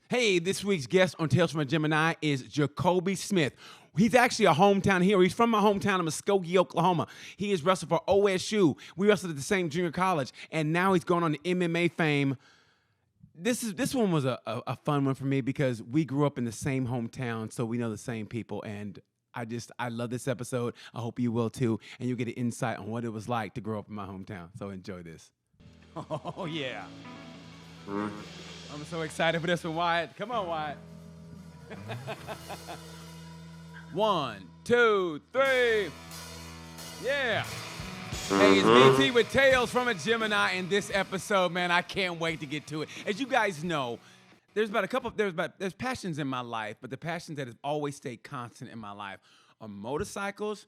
Hey, this week's guest on Tales from a Gemini is Jacobe Smith. He's actually a hometown hero. He's from my hometown of Muskogee, Oklahoma. He has wrestled for OSU. We wrestled at the same junior college, and now he's going on to MMA fame. This one was a fun one for me because we grew up in the same hometown, so we know the same people, and I love this episode. I hope you will too, and you'll get an insight on what it was like to grow up in my hometown. So enjoy this. Oh, yeah. I'm so excited for this one, Wyatt. Come on, Wyatt. 1, 2, 3. Yeah. Hey, it's BT with Tales from a Gemini in this episode, man. I can't wait to get to it. As you guys know, there's passions in my life, but the passions that have always stayed constant in my life are motorcycles,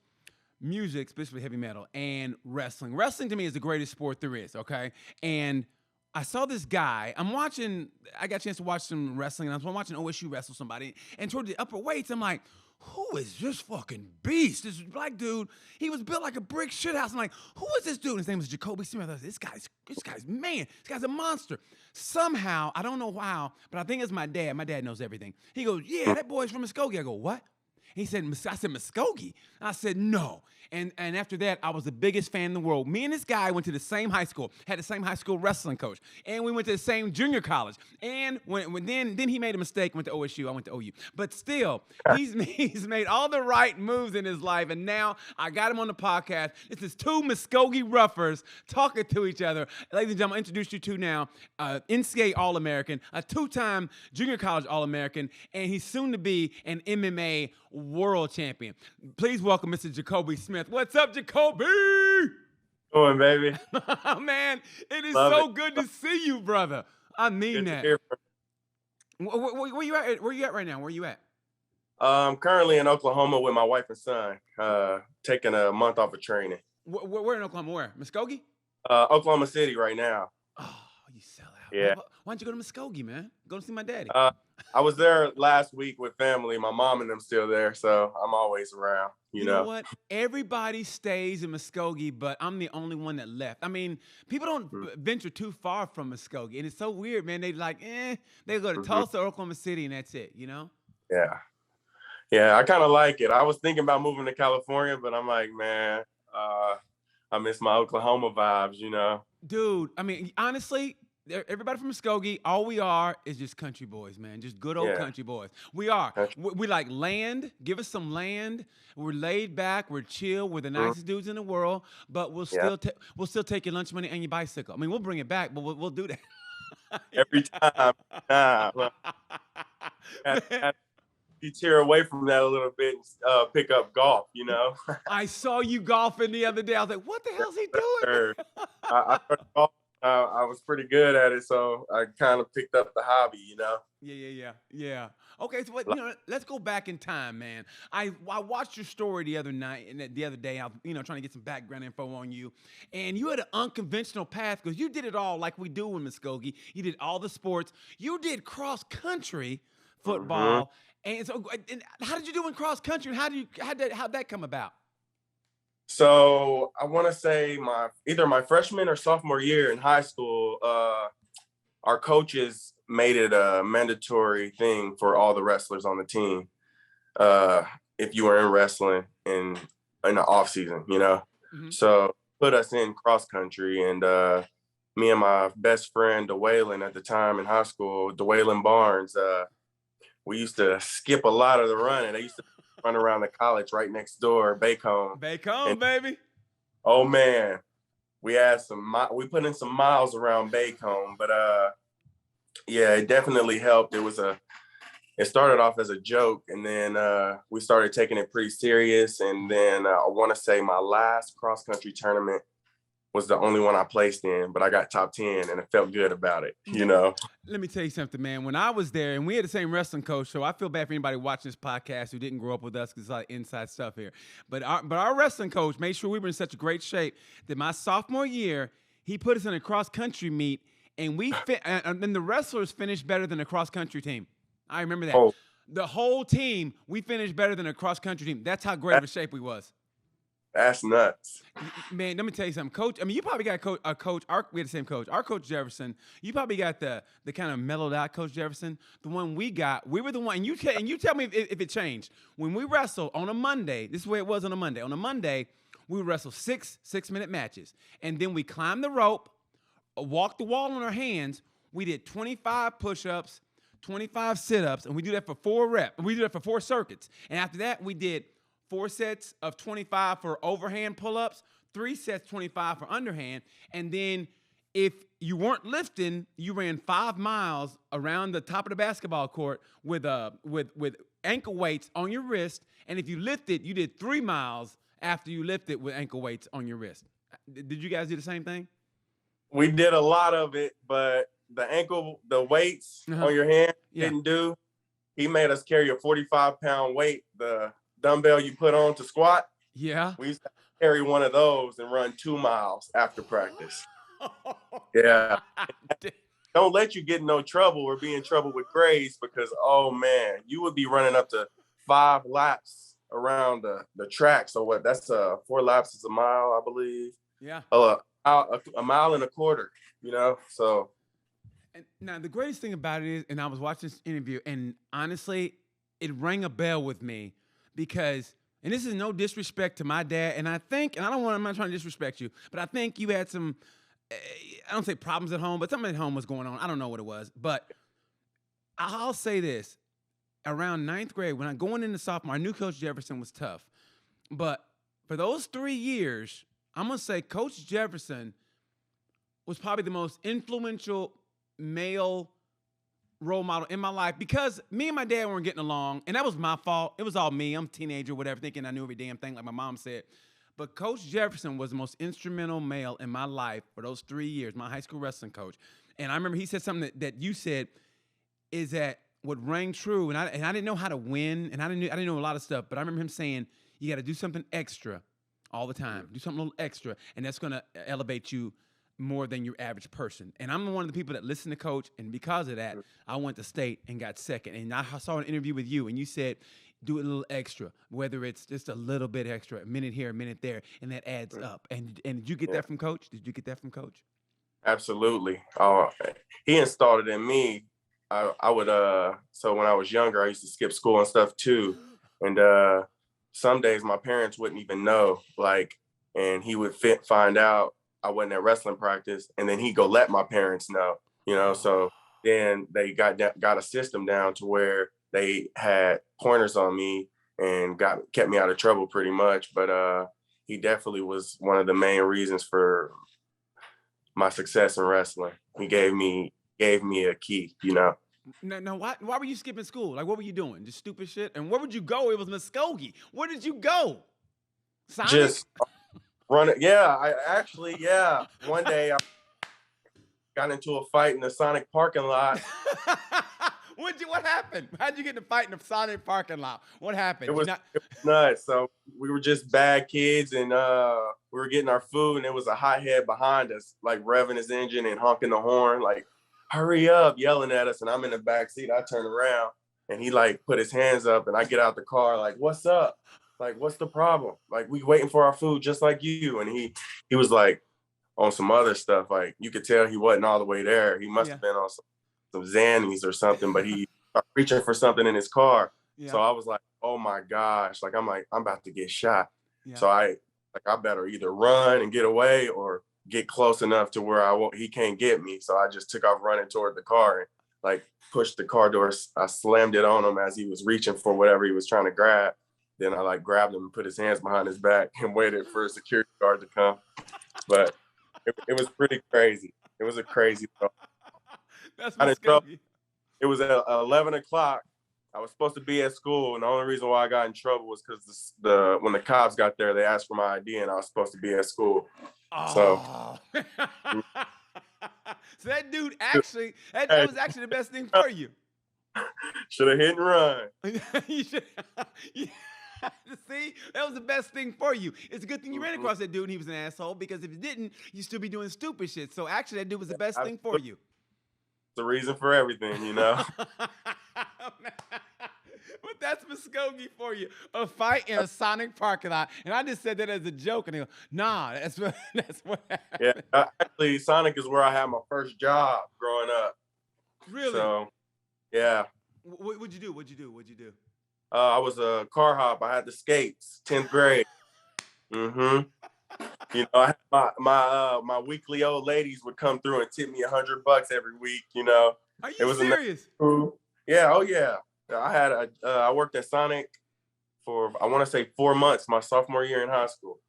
music, especially heavy metal, and wrestling. Wrestling to me is the greatest sport there is, okay? And I saw this guy. I got a chance to watch some wrestling, and I was watching OSU wrestle somebody, and toward the upper weights, I'm like, who is this fucking beast? This black dude, he was built like a brick shithouse. I'm like, who is this dude? His name is Jacobe Smith. I was like, this guy's a monster. Somehow, I don't know how, but I think it's my dad. My dad knows everything. He goes, yeah, that boy's from Muskogee. I go, what? He said, I said, Muskogee? I said, no. And after that, I was the biggest fan in the world. Me and this guy went to the same high school, had the same high school wrestling coach, and we went to the same junior college. And then he made a mistake, went to OSU, I went to OU. But still, he's made all the right moves in his life, and now I got him on the podcast. This is two Muskogee roughers talking to each other. Ladies and gentlemen, I introduce you to now NCAA All-American, a two-time junior college All-American, and he's soon to be an MMA world champion. Please welcome Mr. Jacobe Smith. What's up, Jacobe? Going, baby. Man, it is Love good to see you, brother. I mean Good to that. hear Where you at? Where you at right now? Where you at? I'm currently in Oklahoma with my wife and son, taking a month off of training. Where in Oklahoma? Where? Muskogee? Oklahoma City right now. Oh, you sell out. Yeah. Why don't you go to Muskogee, man? Go to see my daddy. I was there last week with family. My mom and them still there, so I'm always around. You know what? Everybody stays in Muskogee, but I'm the only one that left. I mean, people don't venture too far from Muskogee, and it's so weird, man. They they go to Tulsa or Oklahoma City, and that's it, you know? Yeah, I kind of like it. I was thinking about moving to California, but I'm like, man, I miss my Oklahoma vibes, you know? Dude, I mean, honestly, everybody from Muskogee, all we are is just country boys, man. Just good old country boys. We are. We like land. Give us some land. We're laid back. We're chill. We're the nicest dudes in the world. But we'll still take your lunch money and your bicycle. I mean, we'll bring it back, but we'll do that every time. You tear away from that a little bit and pick up golf, you know? I saw you golfing the other day. I was like, what the hell's he doing? I started golfing. I was pretty good at it, so I kind of picked up the hobby, you know? Yeah. Okay, so let's go back in time, man. I watched your story the other night and the other day. I was, trying to get some background info on you, and you had an unconventional path because you did it all like we do in Muskogee. You did all the sports. You did cross country football, and so how did you do in cross country? How'd that come about? So I want to say either my freshman or sophomore year in high school, our coaches made it a mandatory thing for all the wrestlers on the team. If you were in wrestling in the off season, you know, so put us in cross country, and me and my best friend DeWaylen at the time in high school, DeWaylen Barnes, we used to skip a lot of the running. They used to run around the college right next door, Bacone, baby. Oh man, we put in some miles around Bacone, but yeah, it definitely helped. It started off as a joke, and then we started taking it pretty serious. And then I want to say my last cross country tournament was the only one I placed in, but I got top 10 and it felt good about it, you know? Let me tell you something, man. When I was there, and we had the same wrestling coach, so I feel bad for anybody watching this podcast who didn't grow up with us because it's a lot of inside stuff here. But our wrestling coach made sure we were in such a great shape that my sophomore year, he put us in a cross-country meet, and and the wrestlers finished better than the cross-country team. I remember that. The whole team, we finished better than a cross-country team. That's how great of a shape we was. That's nuts. Man, let me tell you something, Coach. I mean, you probably got a coach. We had the same coach. Our Coach Jefferson. You probably got the kind of mellowed out Coach Jefferson. The one we got, we were the one. And you tell me if it changed when we wrestled on a Monday. This is the way it was on a Monday. On a Monday, we would wrestle 6-minute matches, and then we climbed the rope, walked the wall on our hands. We did 25 push-ups, 25 sit-ups, and we do that for 4 reps. We do that for 4 circuits. And after that, we did 4 sets of 25 for overhand pull-ups, 3 sets 25 for underhand, and then if you weren't lifting, you ran 5 miles around the top of the basketball court with ankle weights on your wrist, and if you lifted, you did 3 miles after you lifted with ankle weights on your wrist. Did you guys do the same thing? We did a lot of it, but the weights on your hand didn't do. He made us carry a 45-pound weight, the dumbbell you put on to squat. Yeah. We used to carry one of those and run 2 miles after practice. Yeah. Don't let you get in no trouble or be in trouble with grades because, oh, man, you would be running up to 5 laps around the track. So what? That's 4 laps is a mile, I believe. Yeah. A mile and a quarter, so. And now, the greatest thing about it is, and I was watching this interview, and honestly, it rang a bell with me because, and this is no disrespect to my dad, and I'm not trying to disrespect you, but I think you had some, I don't say problems at home, but something at home was going on. I don't know what it was, but I'll say this. Around 9th grade, when I going into sophomore, I knew Coach Jefferson was tough, but for those 3 years, I'm going to say Coach Jefferson was probably the most influential male role model in my life because me and my dad weren't getting along, and that was my fault. It was all me. I'm a teenager, whatever, thinking I knew every damn thing like my mom said. But Coach Jefferson was the most instrumental male in my life for those 3 years, my high school wrestling coach. And I remember he said something that you said is that what rang true, and I didn't know how to win, and I didn't know a lot of stuff, but I remember him saying, you got to do something extra all the time. Do something a little extra, and that's going to elevate you more than your average person. And I'm one of the people that listen to Coach, and because of that, I went to state and got second. And I saw an interview with you, and you said, do it a little extra, whether it's just a little bit extra, a minute here, a minute there, and that adds up. And did you get that from Coach? Did you get that from Coach? Absolutely. He installed it in me. I would, so when I was younger, I used to skip school and stuff too. And some days my parents wouldn't even know, and he would find out I wasn't at wrestling practice, and then he'd go let my parents know, so then they got a system down to where they had pointers on me and kept me out of trouble pretty much. But he definitely was one of the main reasons for my success in wrestling. He gave me a key, No, why were you skipping school? Like, what were you doing? Just stupid shit? And where would you go? It was Muskogee. Where did you go? Sonic? Just running. Yeah, one day I got into a fight in the Sonic parking lot. What happened? How'd you get in a fight in the Sonic parking lot? What happened? It was nuts. So we were just bad kids, and we were getting our food, and there was a hothead behind us, revving his engine and honking the horn, hurry up, yelling at us. And I'm in the back seat. I turn around, and he put his hands up, and I get out the car, what's up? What's the problem? We waiting for our food just like you. And he was on some other stuff. You could tell he wasn't all the way there. He must have been on some Xannies or something, but he started reaching for something in his car. Yeah. So I was like, oh my gosh, I'm about to get shot. Yeah. So I better either run and get away or get close enough to where he can't get me. So I just took off running toward the car and pushed the car door. I slammed it on him as he was reaching for whatever he was trying to grab. Then I grabbed him and put his hands behind his back and waited for a security guard to come. But it was pretty crazy. It was a crazy thought. That's what's scary. It was at 11 o'clock. I was supposed to be at school, and the only reason why I got in trouble was because when the cops got there, they asked for my ID, and I was supposed to be at school. Oh. So that dude actually, that was actually the best thing for you. Should have hit and run. You should. See, that was the best thing for you. It's a good thing you ran across that dude and he was an asshole, because if you didn't, you'd still be doing stupid shit. So actually, that dude was the best thing for you. The reason for everything, But That's Muskogee for you. A fight in a Sonic parking lot. And I just said that as a joke. And they go, nah, that's what Yeah, happened. actually, Sonic is where I had my first job growing up. Really? So, yeah. What'd you do? What'd you do? I was a car hop. I had the skates, 10th grade. Mm-hmm. You know, I had my weekly old ladies would come through and tip me $100 every week. You know, Are it you was serious? Yeah, oh yeah. I worked at Sonic for I want to say 4 months, my sophomore year in high school.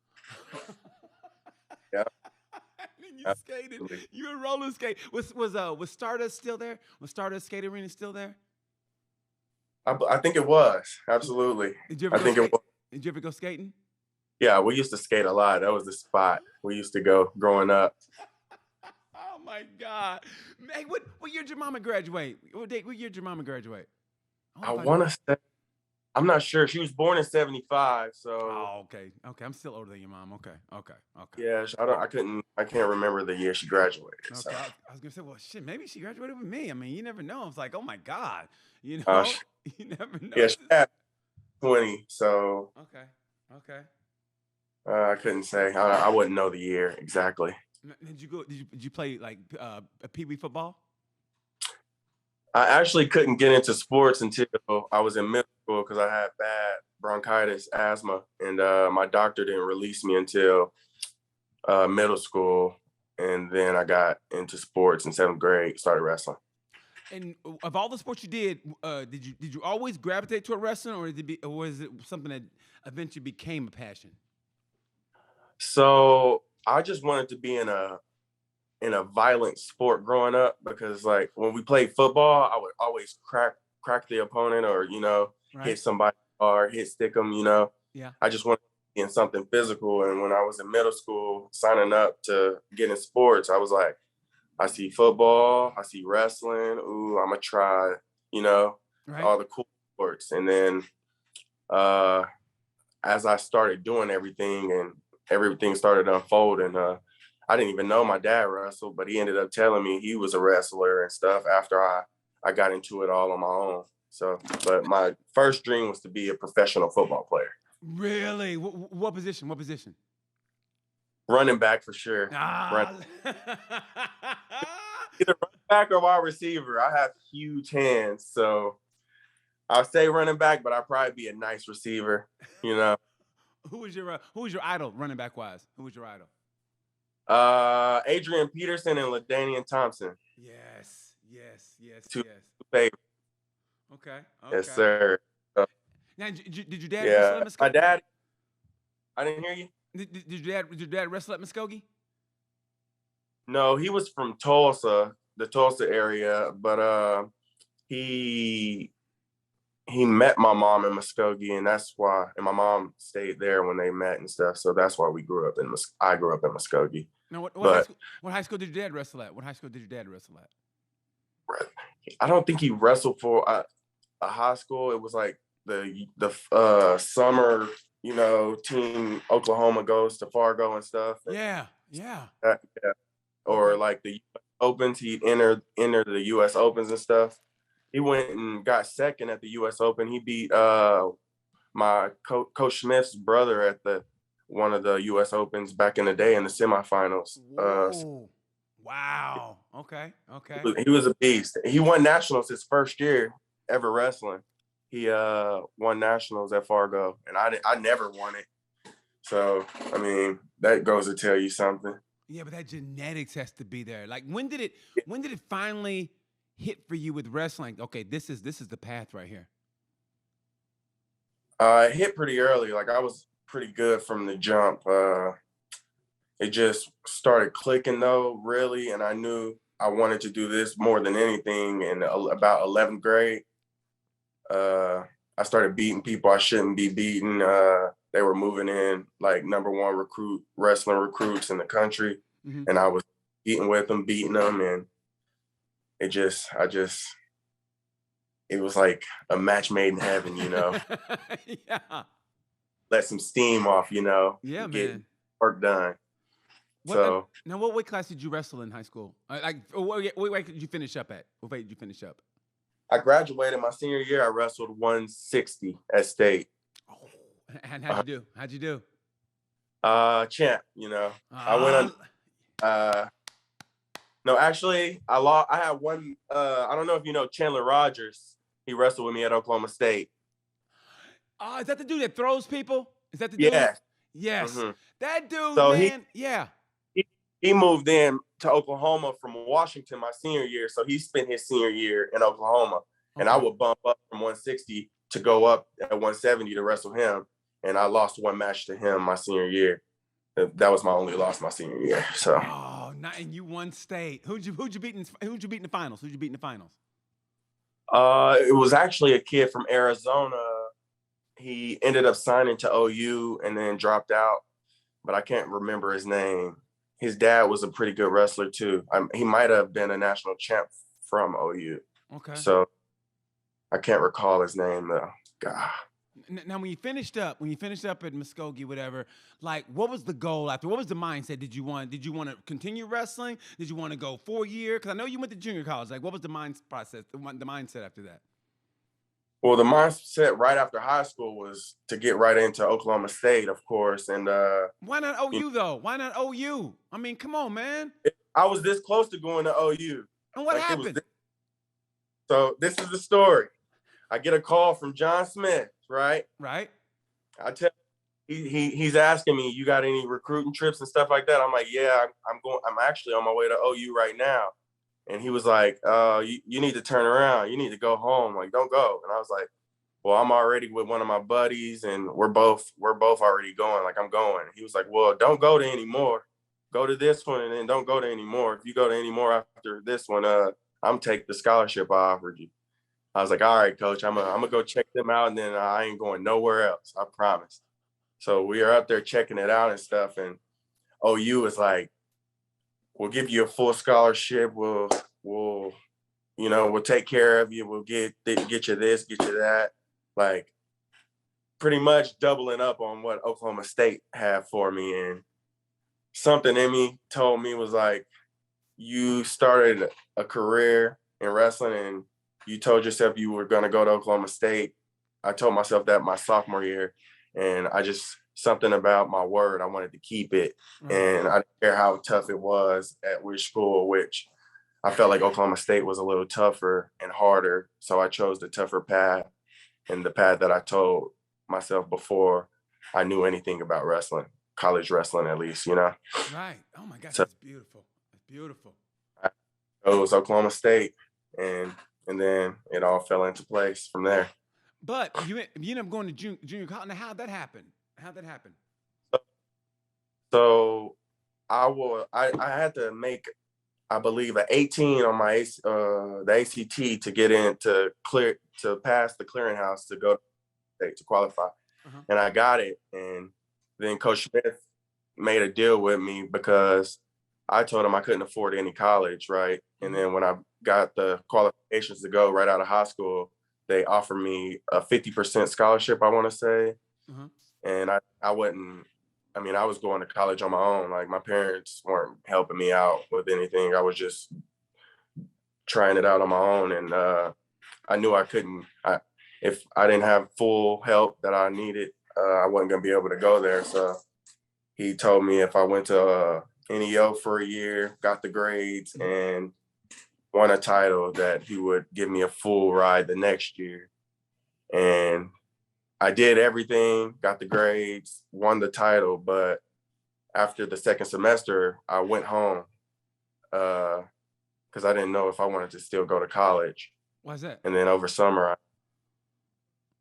Yeah. And you skated. Absolutely. You were roller skate. Was Stardust still there? Was Stardust Skate Arena still there? I think it was. Absolutely. Did you ever I go think it was. Did you ever go skating? Yeah, we used to skate a lot. That was the spot we used to go growing up. Oh my God. Hey, what year did your mama graduate? What year did your mama graduate? I want to say, I'm not sure. She was born in 75, so. Oh, okay. I'm still older than your mom. Okay. Yeah, I can't remember the year she graduated. Okay. So. I was gonna say, well, shit, maybe she graduated with me. I mean, you never know. It's like, oh my God, you Uh, know, you never know. Yeah, she had 20, so. Okay. I couldn't say. I wouldn't know the year exactly. Did you play like a pee wee football? I actually couldn't get into sports until I was in middle school because I had bad bronchitis, asthma, and my doctor didn't release me until middle school. And then I got into sports in 7th grade, started wrestling. And of all the sports you did you always gravitate toward wrestling, or was it something that eventually became a passion? So I just wanted to be in a violent sport growing up because like when we played football, I would always crack the opponent or, you know, hit somebody hard, stick them, you know. Yeah. I just wanted to be in something physical. And when I was in middle school signing up to get in sports, I was like, I see football, I see wrestling. Ooh, I'm gonna try, you know, all the cool sports. And then as I started doing everything and everything started to unfold, and I didn't even know my dad wrestled, but he ended up telling me he was a wrestler and stuff after I got into it all on my own. So, but my first dream was to be a professional football player. Really? What position? Running back for sure. Ah. Either running back or wide receiver. I have huge hands, so I'll say running back, but I'd probably be a nice receiver, you know. Who was your idol running back wise? Who was your idol? Adrian Peterson and LaDainian Thompson. Yes. Two favorites. Okay. Yes, sir. Now, did your dad wrestle at Muskogee? My dad. I didn't hear you. Did your dad wrestle at Muskogee? No, he was from Tulsa, the Tulsa area, but he met my mom in Muskogee, and that's why. And my mom stayed there when they met and stuff, so that's why we grew up in. I grew up in Muskogee. Now, what high school did your dad wrestle at? I don't think he wrestled for a high school. It was like the summer, you know, team Oklahoma goes to Fargo and stuff. Yeah. Or like the US Opens, he'd enter the U.S. Opens and stuff. He went and got second at the U.S. Open. He beat my Coach Smith's brother at one of the U.S. Opens back in the day in the semifinals. Wow. Okay. He was a beast. He won nationals his first year ever wrestling. He won nationals at Fargo, and I never won it. So, I mean, that goes to tell you something. Yeah, but that genetics has to be there. Like, when did it finally hit for you with wrestling? Okay, this is the path right here. It hit pretty early. Like, I was pretty good from the jump. It just started clicking though, really, and I knew I wanted to do this more than anything. In about 11th grade, I started beating people I shouldn't be beating. They were moving in like #1 wrestling recruits in the country. Mm-hmm. And I was beating them. And it was like a match made in heaven, you know? Yeah. Let some steam off, you know? Yeah, get man. Work done. Now, what weight class did you wrestle in high school? What weight did you finish up at? What weight did you finish up? I graduated my senior year. I wrestled 160 at state. Oh, and how'd you do? Champ, I went on. No, actually, I lost. I had one. I don't know if you know Chandler Rogers. He wrestled with me at Oklahoma State. Is that the dude that throws people? Is that the dude? Yeah. Yes. Mm-hmm. That dude, So man. he moved in to Oklahoma from Washington my senior year. So he spent his senior year in Oklahoma. Okay. And I would bump up from 160 to go up at 170 to wrestle him. And I lost one match to him my senior year. That was my only loss my senior year. So. Oh, and you won state. Who'd you beat in the finals? It was actually a kid from Arizona. He ended up signing to OU and then dropped out, but I can't remember his name. His dad was a pretty good wrestler too. He might have been a national champ from OU. Okay. So I can't recall his name though. God. Now, when you finished up at Muskogee, whatever, like, what was the goal after? What was the mindset? Did you want to continue wrestling? Did you want to go 4 year? Because I know you went to junior college. Like, what was the mindset after that? Well, the mindset right after high school was to get right into Oklahoma State, of course. And why not OU though? Why not OU? I mean, come on, man. I was this close to going to OU. And what happened? So this is the story. I get a call from John Smith, right? Right. I tell he's asking me, you got any recruiting trips and stuff like that? I'm like, yeah, I'm actually on my way to OU right now. And he was like, you need to turn around. You need to go home. Like, don't go. And I was like, well, I'm already with one of my buddies and we're both already going. Like, I'm going. He was like, well, don't go to any more. Go to this one and then don't go to any more. If you go to any more after this one, I'm take the scholarship I offered you. I was like, all right, coach, I'm gonna go check them out, and then I ain't going nowhere else. I promise. So we are up there checking it out and stuff, and OU is like, we'll give you a full scholarship. We'll take care of you. We'll get you this, get you that. Like, pretty much doubling up on what Oklahoma State had for me. And something in me told me was like, you started a career in wrestling and you told yourself you were going to go to Oklahoma State. I told myself that my sophomore year, and something about my word, I wanted to keep it. Mm-hmm. And I didn't care how tough it was at which school, which I felt like Oklahoma State was a little tougher and harder. So I chose the tougher path and the path that I told myself before I knew anything about wrestling, college wrestling at least, Right. Oh my gosh, that's beautiful. It's beautiful. It was Oklahoma State, and then it all fell into place from there. But you ended up going to junior college. Now, how'd that happen? So I had to make, I believe, an 18 on my the ACT to get in to pass the clearinghouse to go to state to qualify. Uh-huh. And I got it. And then Coach Smith made a deal with me because I told him I couldn't afford any college, right? And then when I got the qualifications to go right out of high school, they offered me a 50% scholarship, I want to say. Uh-huh. And I was going to college on my own. Like, my parents weren't helping me out with anything. I was just trying it out on my own. And I knew I couldn't, if I didn't have full help that I needed, I wasn't going to be able to go there. So he told me if I went to NEO for a year, got the grades, and won a title, that he would give me a full ride the next year. And I did everything, got the grades, won the title. But after the second semester, I went home because I didn't know if I wanted to still go to college. Why's that? And then over summer,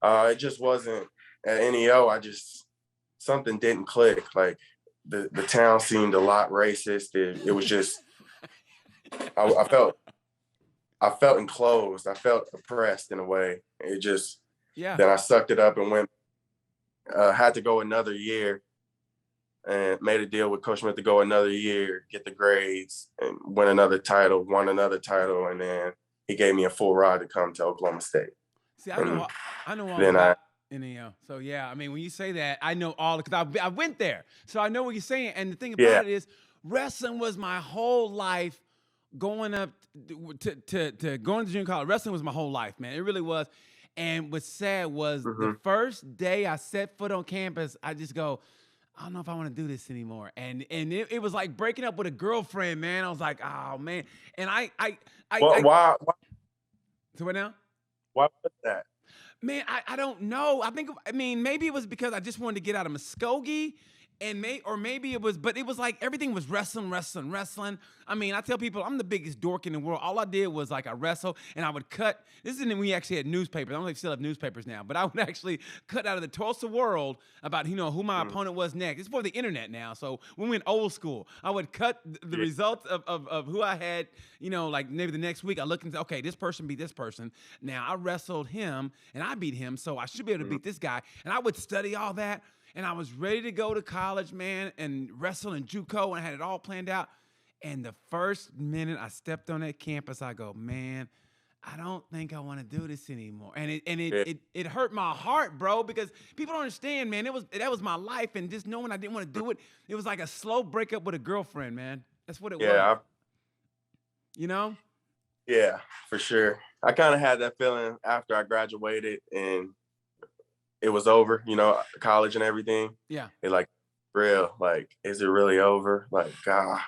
it just wasn't at NEO. Something didn't click. Like, the town seemed a lot racist. It was just, I felt enclosed. I felt oppressed in a way. It just, then I sucked it up and went, had to go another year and made a deal with Coach Smith to go another year, get the grades, and won another title. And then he gave me a full ride to come to Oklahoma State. See, I know all about NEO. So, yeah, I mean, when you say that, I know all, because I went there. So I know what you're saying. And the thing about it is, wrestling was my whole life going up to going to junior college. Wrestling was my whole life, man. It really was. And what's sad was the Mm-hmm. first day I set foot on campus, I just go, I don't know if I want to do this anymore. And it was like breaking up with a girlfriend, man. I was like, oh man. And Well, why so what now? why was that? Man, I don't know. I mean, maybe it was because I just wanted to get out of Muskogee, and maybe it was, but it was like everything was wrestling, wrestling, wrestling. I mean, I tell people I'm the biggest dork in the world. All I did was like I wrestle, and I would cut. This is when we actually had newspapers. I don't know if we still have newspapers now, but I would actually cut out of the Tulsa World about who my opponent was next. It's before the internet now, so we went old school. I would cut the results of who I had. Like maybe the next week I look and say, okay, this person beat this person. Now I wrestled him and I beat him, so I should be able to beat this guy. And I would study all that. And I was ready to go to college, man, and wrestle in JUCO, and I had it all planned out. And the first minute I stepped on that campus, I go, man, I don't think I want to do this anymore. And Yeah, it hurt my heart, bro, because people don't understand, man. That was my life, and just knowing I didn't want to do it, it was like a slow breakup with a girlfriend, man. That's what it was. yeah, You know? yeah, for sure. I kind of had that feeling after I graduated and it was over, college and everything. Yeah. It like real, like, is it really over? Like, God.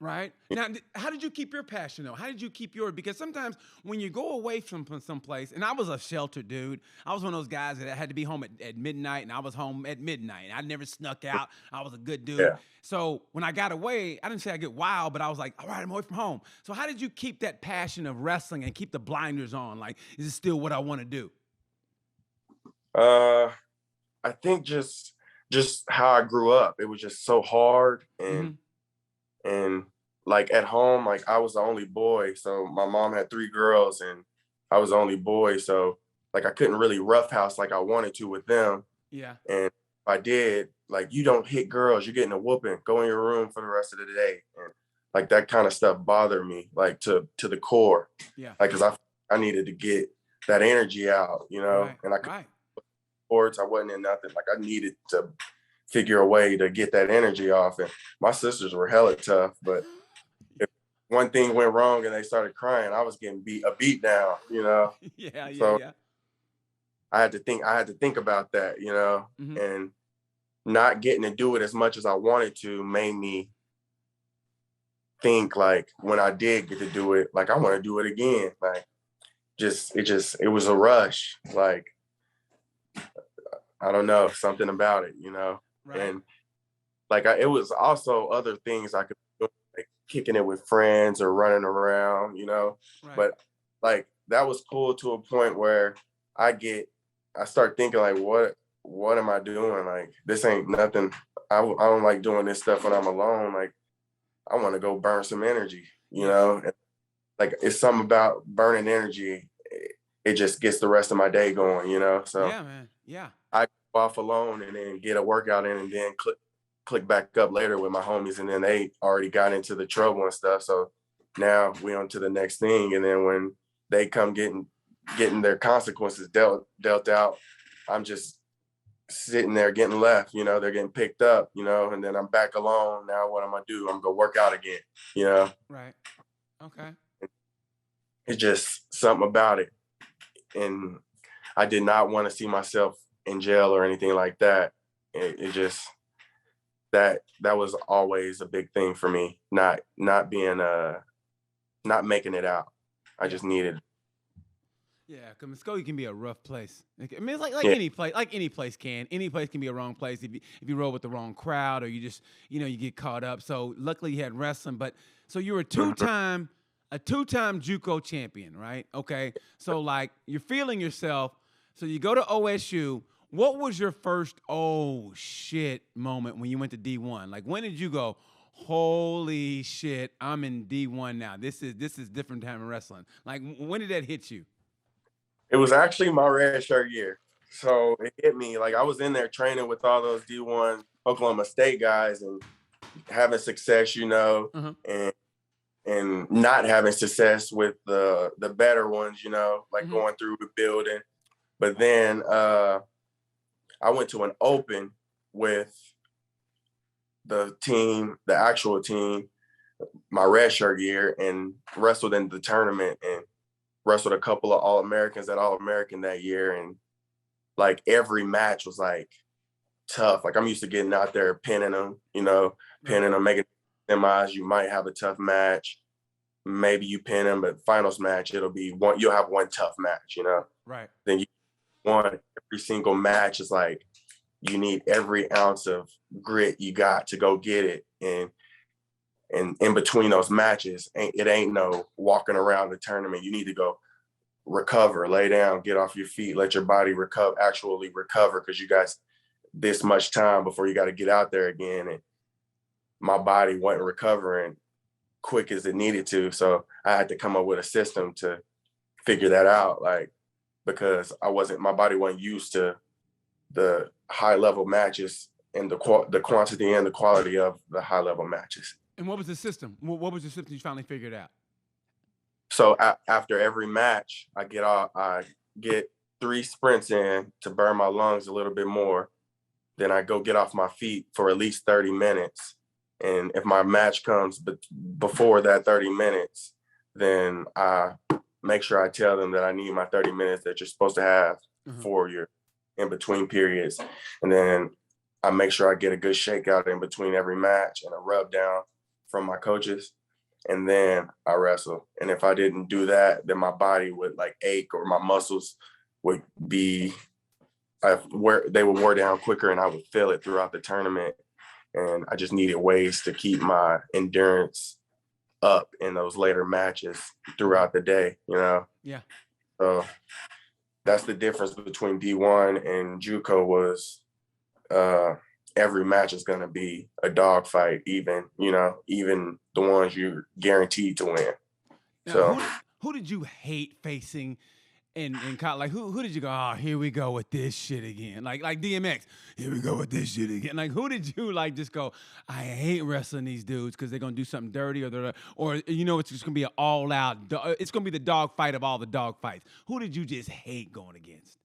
Right. Now, how did you keep your passion, though? How did you keep yours? Because sometimes when you go away from someplace, and I was a sheltered dude. I was one of those guys that had to be home at midnight, and I was home at midnight. I never snuck out. I was a good dude. Yeah. So when I got away, I didn't say I get wild, but I was like, all right, I'm away from home. So how did you keep that passion of wrestling and keep the blinders on? Like, is it still what I want to do? I think just how I grew up. It was just so hard Mm-hmm. and like at home, like I was the only boy. So my mom had three girls and I was the only boy. So like I couldn't really roughhouse like I wanted to with them. Yeah. And if I did, like, you don't hit girls, you're getting a whooping, go in your room for the rest of the day. And like that kind of stuff bothered me, like to the core. Yeah. Like, cause I needed to get that energy out, Right. and I could Right. sports, I wasn't in nothing. Like I needed to figure a way to get that energy off. And my sisters were hella tough, but if one thing went wrong and they started crying, I was getting a beat down. Yeah. Yeah. So Yeah. I had to think about that, Mm-hmm. and not getting to do it as much as I wanted to made me think like when I did get to do it, like I want to do it again. Like it was a rush. Like, I don't know, something about it. Right. And like it was also other things I could do, like kicking it with friends or running around. Right. But like that was cool to a point where I start thinking like, what am I doing? Like, this ain't nothing. I don't like doing this stuff when I'm alone. Like, I want to go burn some energy. And, like, it's something about burning energy. It just gets the rest of my day going. So Yeah, man. Yeah. I go off alone and then get a workout in and then click back up later with my homies, and then they already got into the trouble and stuff. So now we on to the next thing. And then when they come getting their consequences dealt out, I'm just sitting there getting left, they're getting picked up, and then I'm back alone. Now what am I do? I'm gonna work out again. Right. Okay. It's just something about it. And I did not want to see myself in jail or anything like that. It just that was always a big thing for me, not being not making it out. I just needed. Yeah, because Muskogee can be a rough place. I mean, it's like Yeah. any place. Like any place can. Any place can be a wrong place if you roll with the wrong crowd, or you just you get caught up. So luckily you had wrestling, but so you were a two-time JUCO champion, right? Okay, so like you're feeling yourself. So you go to OSU. What was your first oh shit moment when you went to D1? Like when did you go, holy shit, I'm in D1 now. This is different time of wrestling. Like when did that hit you? It was actually my red shirt year. So it hit me. Like I was in there training with all those D1 Oklahoma State guys and having success, and not having success with the better ones, like going through the building. But then I went to an open with the actual team, my redshirt year and wrestled in the tournament and wrestled a couple of All-Americans at All-American that year. And like every match was like tough. Like I'm used to getting out there pinning them, pinning them, making semis. You might have a tough match. Maybe you pin them, but finals match, you'll have one tough match, Right. Then you won every single match. Is like you need every ounce of grit you got to go get it. And in between those matches, it ain't no walking around the tournament. You need to go recover, lay down, get off your feet, let your body actually recover, because you got this much time before you got to get out there again. And my body wasn't recovering quick as it needed to. So I had to come up with a system to figure that out, like, because my body wasn't used to the high level matches and the quantity and the quality of the high level matches. And what was the system? What was the system you finally figured out? So after every match, I get 3 sprints in to burn my lungs a little bit more. Then I go get off my feet for at least 30 minutes. And if my match comes before that 30 minutes, then I make sure I tell them that I need my 30 minutes that you're supposed to have for your in between periods. And then I make sure I get a good shakeout in between every match and a rub down from my coaches. And then I wrestle. And if I didn't do that, then my body would like ache, or my muscles would they would wear down quicker, and I would feel it throughout the tournament. And I just needed ways to keep my endurance up in those later matches throughout the day, Yeah. So that's the difference between D1 and JUCO was every match is going to be a dogfight, even the ones you're guaranteed to win. Now, So who did you hate facing in college? Like who did you go, oh, here we go with this shit again? Like DMX, here we go with this shit again. Like who did you like just go, I hate wrestling these dudes because they're gonna do something dirty, or it's just gonna be an all out. It's gonna be the dog fight of all the dog fights. Who did you just hate going against?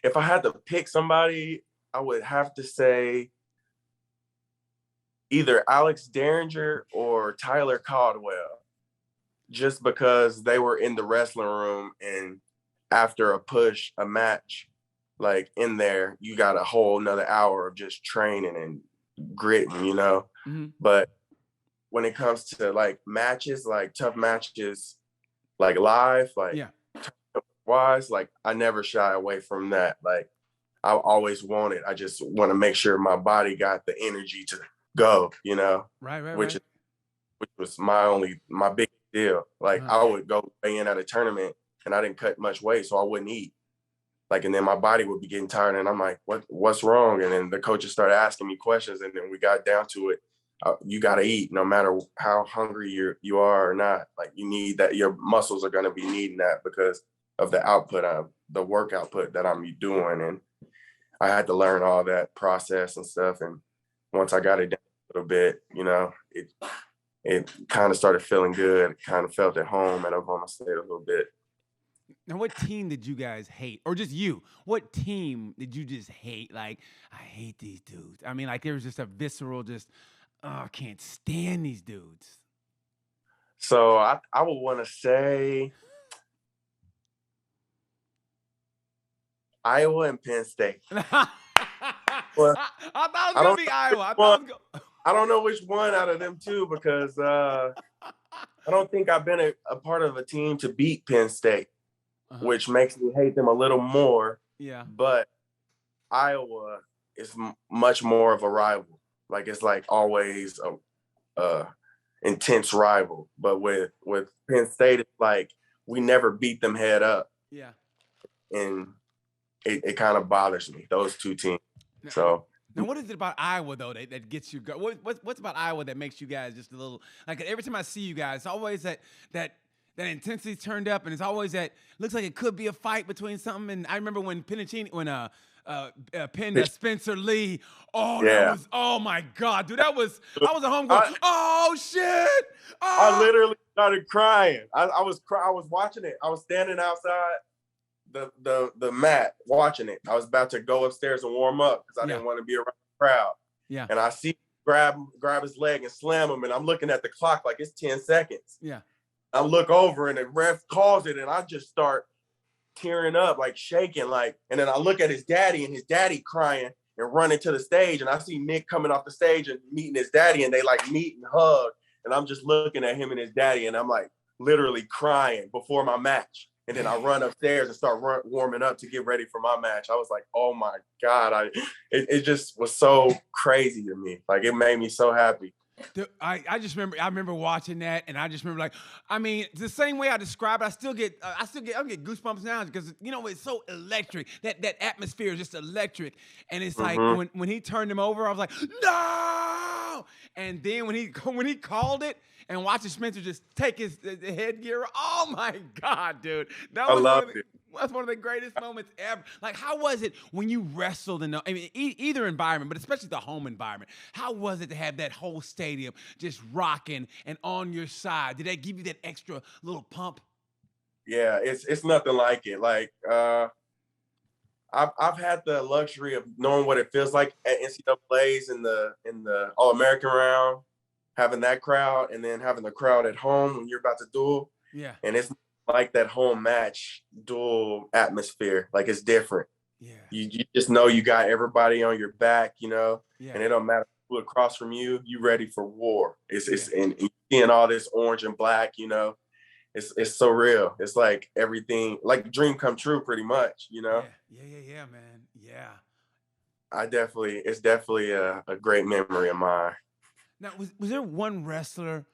if I had to pick somebody, I would have to say either Alex Derringer or Tyler Caldwell, just because they were in the wrestling room, and after a match, like in there, you got a whole another hour of just training and gritting, Mm-hmm. But when it comes to like matches, like tough matches, like live, like wise, like I never shy away from that. Like I always want it. I just want to make sure my body got the energy to go, Right. Which was my big deal. Like I would go weigh in at a tournament and I didn't cut much weight, so I wouldn't eat. Like, and then my body would be getting tired, and I'm like, what's wrong? And then the coaches started asking me questions, and then we got down to it. You got to eat no matter how hungry you are or not. Like you need that. Your muscles are going to be needing that because of the output of the work output that I'm doing. And I had to learn all that process and stuff. And once I got it down a little bit, it kind of started feeling good. Kind of felt at home at Oklahoma State a little bit. Now, what team did you guys hate? Or just you? What team did you just hate? Like, I hate these dudes. I mean, like there was just a visceral, I can't stand these dudes. So I would want to say Iowa and Penn State. Well, I thought it was going to be Iowa. I don't know which one out of them two, because I don't think I've been a part of a team to beat Penn State, which makes me hate them a little more. Yeah. But Iowa is much more of a rival. Like it's like always a intense rival. But with Penn State, it's like we never beat them head up. Yeah. And it kind of bothers me, those two teams. Now, what is it about Iowa, though, that gets you go? What's about Iowa that makes you guys just a little, like every time I see you guys, it's always that intensity turned up, and it's always looks like it could be a fight between something. And I remember when Penn Spencer Lee. That was, oh my God, dude, I was at home going, oh shit. I literally started crying. I was watching it. I was standing outside the mat watching it. I was about to go upstairs and warm up because I didn't want to be around the crowd. Yeah. And I see grab his leg and slam him. And I'm looking at the clock like it's 10 seconds. Yeah. I look over and the ref calls it, and I just start tearing up, like shaking, like, and then I look at his daddy, and his daddy crying and running to the stage, and I see Nick coming off the stage and meeting his daddy, and they like meet and hug, and I'm just looking at him and his daddy, and I'm like literally crying before my match. And then I run upstairs and start warming up to get ready for my match. I was like, oh my God, it just was so crazy to me. Like, it made me so happy. Dude, I remember watching that, and I just remember, like, I mean, the same way I describe it, I get goosebumps now, because, you know, it's so electric. That atmosphere is just electric. And it's like, when he turned him over, I was like, no! And then when he called it, and watching Spencer just take his headgear, oh my God, dude. I loved it. That's one of the greatest moments ever. Like, how was it when you wrestled in either environment, but especially the home environment? How was it to have that whole stadium just rocking and on your side? Did that give you that extra little pump? Yeah, it's nothing like it. Like, I've had the luxury of knowing what it feels like at NCAA's in the All-American round, having that crowd, and then having the crowd at home when you're about to duel. Yeah. And it's like that home match duel atmosphere. Like, it's different. Yeah. You just know you got everybody on your back, you know, yeah. And it don't matter who across from you, you ready for war. And seeing all this orange and black, you know, it's so real. It's like everything, like dream come true pretty much, you know? Yeah, man. Yeah. It's definitely a great memory of mine. Now, was there one wrestler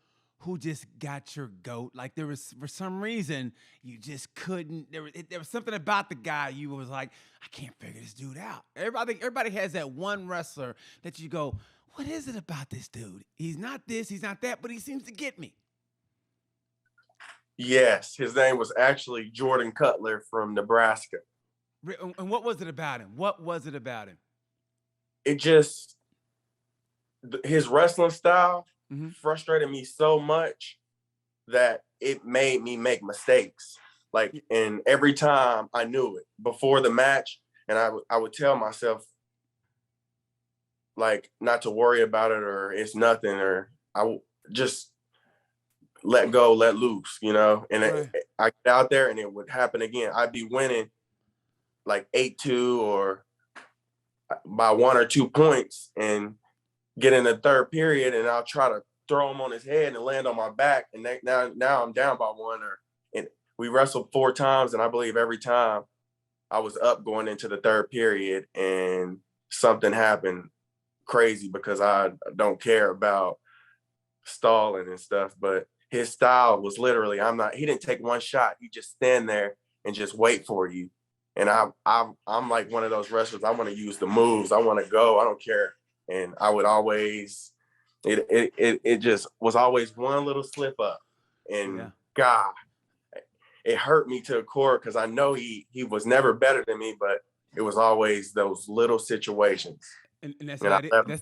who just got your goat? Like, there was, for some reason, you just couldn't. There was something about the guy you was like, I can't figure this dude out. Everybody has that one wrestler that you go, what is it about this dude? He's not this, he's not that, but he seems to get me. Yes, his name was actually Jordan Cutler from Nebraska. And what was it about him? It just, his wrestling style frustrated me so much that it made me make mistakes. Like, and every time I knew it before the match, and I would tell myself, like, not to worry about it, or it's nothing, or I would just let go, let loose, you know? And I get out there and it would happen again. I'd be winning like 8-2 or by 1 or 2 points, and get in the third period, and I'll try to throw him on his head and land on my back. And now I'm down by 1. And we wrestled 4 times, and I believe every time I was up going into the third period, and something happened crazy, because I don't care about stalling and stuff. But his style was literally, he didn't take one shot. He just stand there and just wait for you. And I'm like one of those wrestlers. I want to use the moves. I want to go. I don't care. And I would always, it just was always one little slip up. And God, it hurt me to the core, because I know he was never better than me, but it was always those little situations. And that's how it is.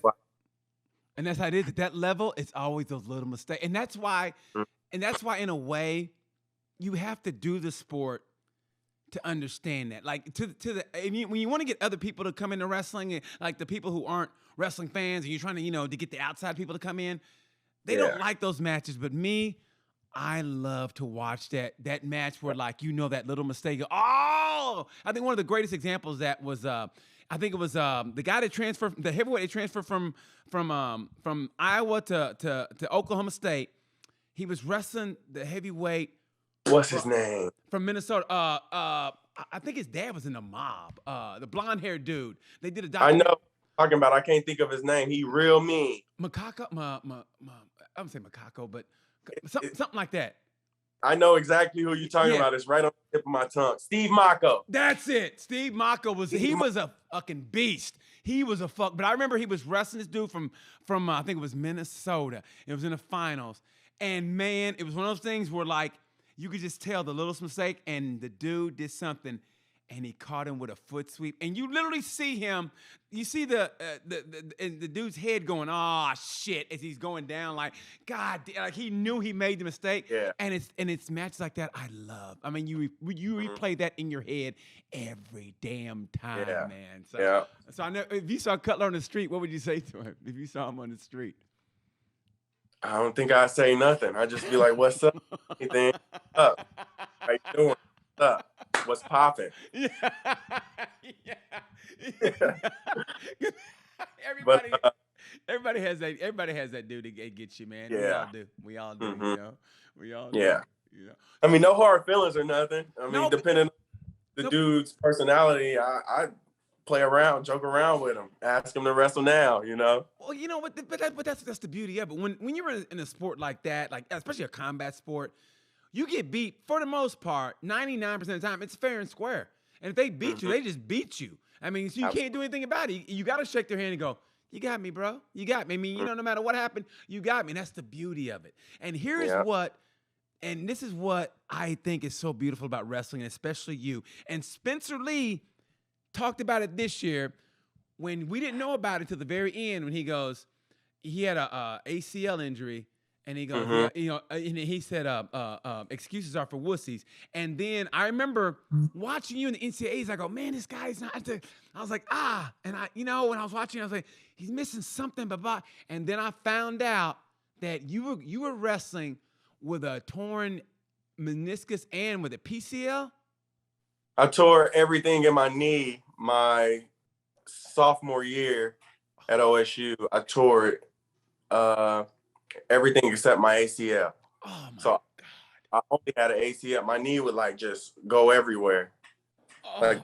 And that's how it is. At that level, it's always those little mistakes. And that's why, in a way, you have to do the sport to understand that. Like, when you want to get other people to come into wrestling, and like the people who aren't wrestling fans, and you're trying to, to get the outside people to come in, they don't like those matches. But me, I love to watch that match where, like, that little mistake. Oh, I think one of the greatest examples of that was, I think it was the guy that transferred, the heavyweight that transferred from Iowa to Oklahoma State. He was wrestling the heavyweight. What's his name? From Minnesota. I think his dad was in the Mob. The blonde-haired dude. They did a documentary. I know. Talking about, I can't think of his name. He real mean. Makako. I don't say Makako, but something like that. I know exactly who you're talking about. It's right on the tip of my tongue. Steve Mako. That's it. Steve Mako was a fucking beast. He was a fuck. But I remember he was wrestling this dude from I think it was Minnesota. It was in the finals. And man, it was one of those things where, like, you could just tell the littlest mistake, and the dude did something, and he caught him with a foot sweep. And you literally see him, you see the dude's head going, oh shit, as he's going down, like, God, like he knew he made the mistake. Yeah. And it's matches like that I love. I mean, you replay that in your head every damn time, man. So I know if you saw Cutler on the street, what would you say to him if you saw him on the street? I don't think I'd say nothing. I'd just be like, what's up? Anything up? How you doing? What's up? What's popping? Yeah. Everybody has that. Everybody has that dude that gets you, man. Yeah. We all do. You know. We all do. Yeah. You know. I mean, no hard feelings or nothing. I mean, depending on the dude's personality, I play around, joke around with him, ask him to wrestle now. You know. Well, you know what? But that's the beauty of it. When you're in a sport like that, like especially a combat sport, you get beat for the most part. 99% of the time, it's fair and square. And if they beat you, they just beat you. I mean, so you can't do anything about it. You got to shake their hand and go, you got me, bro. You got me. I mean, you know, no matter what happened, you got me. And that's the beauty of it. And here's and this is what I think is so beautiful about wrestling, especially you. And Spencer Lee talked about it this year when we didn't know about it till the very end when he goes, he had a ACL injury. And he goes, you know, and he said, excuses are for wussies. And then I remember watching you in the NCAAs. I go, man, this guy's not. I was like, and when I was watching, I was like, he's missing something, and then I found out that you were wrestling with a torn meniscus and with a PCL. I tore everything in my knee my sophomore year at OSU. I tore it. Everything except my ACL. Oh my God. I only had an ACL. My knee would like just go everywhere. I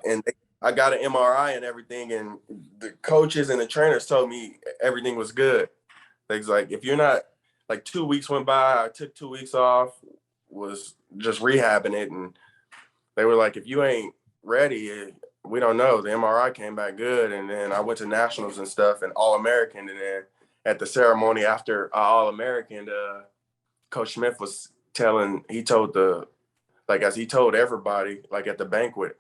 got an MRI and everything, and the coaches and the trainers told me everything was good. It's like, if you're not, like 2 weeks went by, I took 2 weeks off, was just rehabbing it, and they were like, if you ain't ready, we don't know. The MRI came back good, and then I went to nationals and stuff and All-American, and then at the ceremony after All-American, Coach Smith was he told everybody, like at the banquet,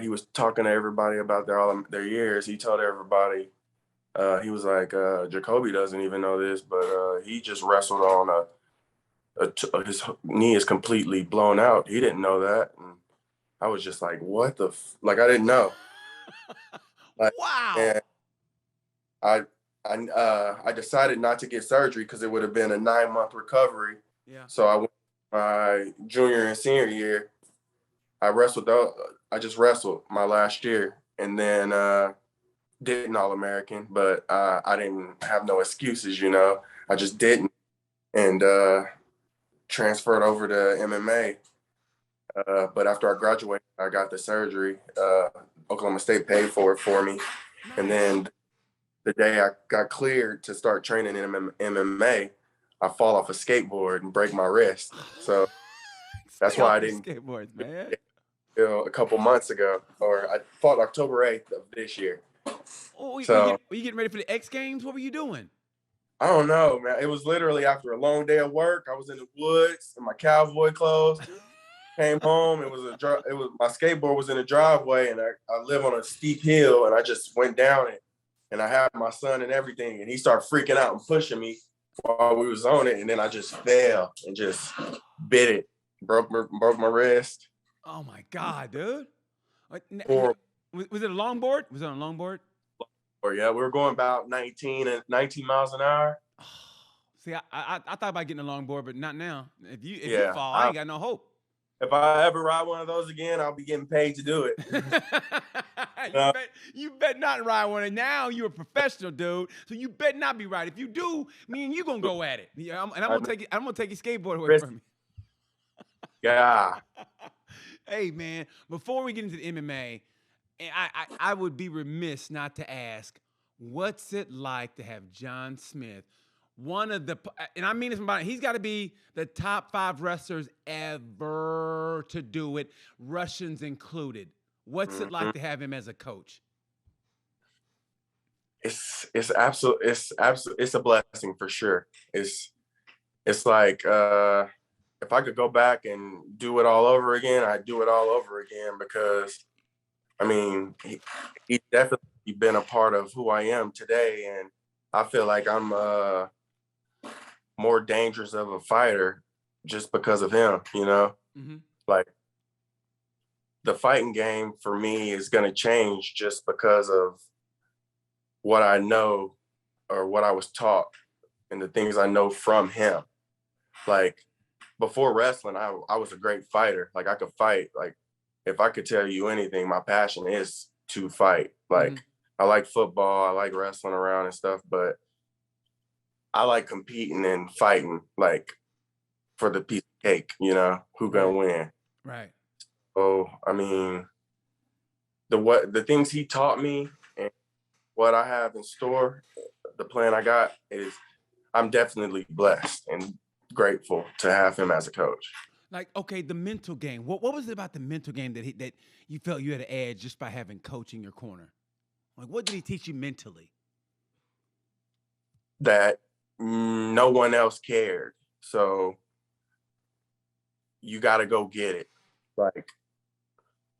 he was talking to everybody about their years. He told everybody, he was like, Jacobe doesn't even know this, but he just wrestled on his knee is completely blown out. He didn't know that. And I was just like, what the, I didn't know. Wow. And I decided not to get surgery because it would have been a 9-month recovery. Yeah. So I went my junior and senior year. I just wrestled my last year, and then did an All-American, but I didn't have no excuses, you know. I just didn't, and transferred over to MMA. But after I graduated, I got the surgery. Oklahoma State paid for it for me, and then the day I got cleared to start training in MMA, I fall off a skateboard and break my wrist. So that's why I didn't skateboards, man. A couple months ago, or I fought October 8th of this year. Oh, were you getting ready for the X Games? What were you doing? I don't know, man. It was literally after a long day of work. I was in the woods in my cowboy clothes. Came home. It was my skateboard was in the driveway, and I live on a steep hill, and I just went down it. And I had my son and everything, and he started freaking out and pushing me while we was on it. And then I just fell and just bit it, broke my wrist. Oh my God, dude! Was it a longboard? Was it on a longboard? Or yeah, we were going about 19 miles an hour. Oh, see, I thought about getting a longboard, but not now. If you fall, I ain't got no hope. If I ever ride one of those again, I'll be getting paid to do it. You bet not ride one. And now you're a professional, dude. So you bet not be right. If you do, me and you gonna go at it. Yeah, I'm gonna take your skateboard away from you. Yeah. Hey man, before we get into the MMA, I would be remiss not to ask, what's it like to have John Smith, one of the, and I mean this from body, he's got to be the top 5 wrestlers ever to do it, Russians included. What's it like to have him as a coach? It's a blessing for sure. It's like if I could go back and do it all over again, I'd do it all over again because, I mean, he's definitely been a part of who I am today. And I feel like I'm more dangerous of a fighter just because of him, you know? Mm-hmm. Like, the fighting game for me is going to change just because of what I know or what I was taught and the things I know from him. Like, before wrestling, I was a great fighter. Like, I could fight. Like, if I could tell you anything, my passion is to fight. Like, I like football, I like wrestling around and stuff, but I like competing and fighting, like, for the piece of cake, you know, who gonna win. Right. So, I mean, the things he taught me and what I have in store, the plan I got is I'm definitely blessed and grateful to have him as a coach. Like, okay, the mental game. What was it about the mental game that you felt you had an edge just by having coach in your corner? Like, what did he teach you mentally? That no one else cared. So you got to go get it. Like,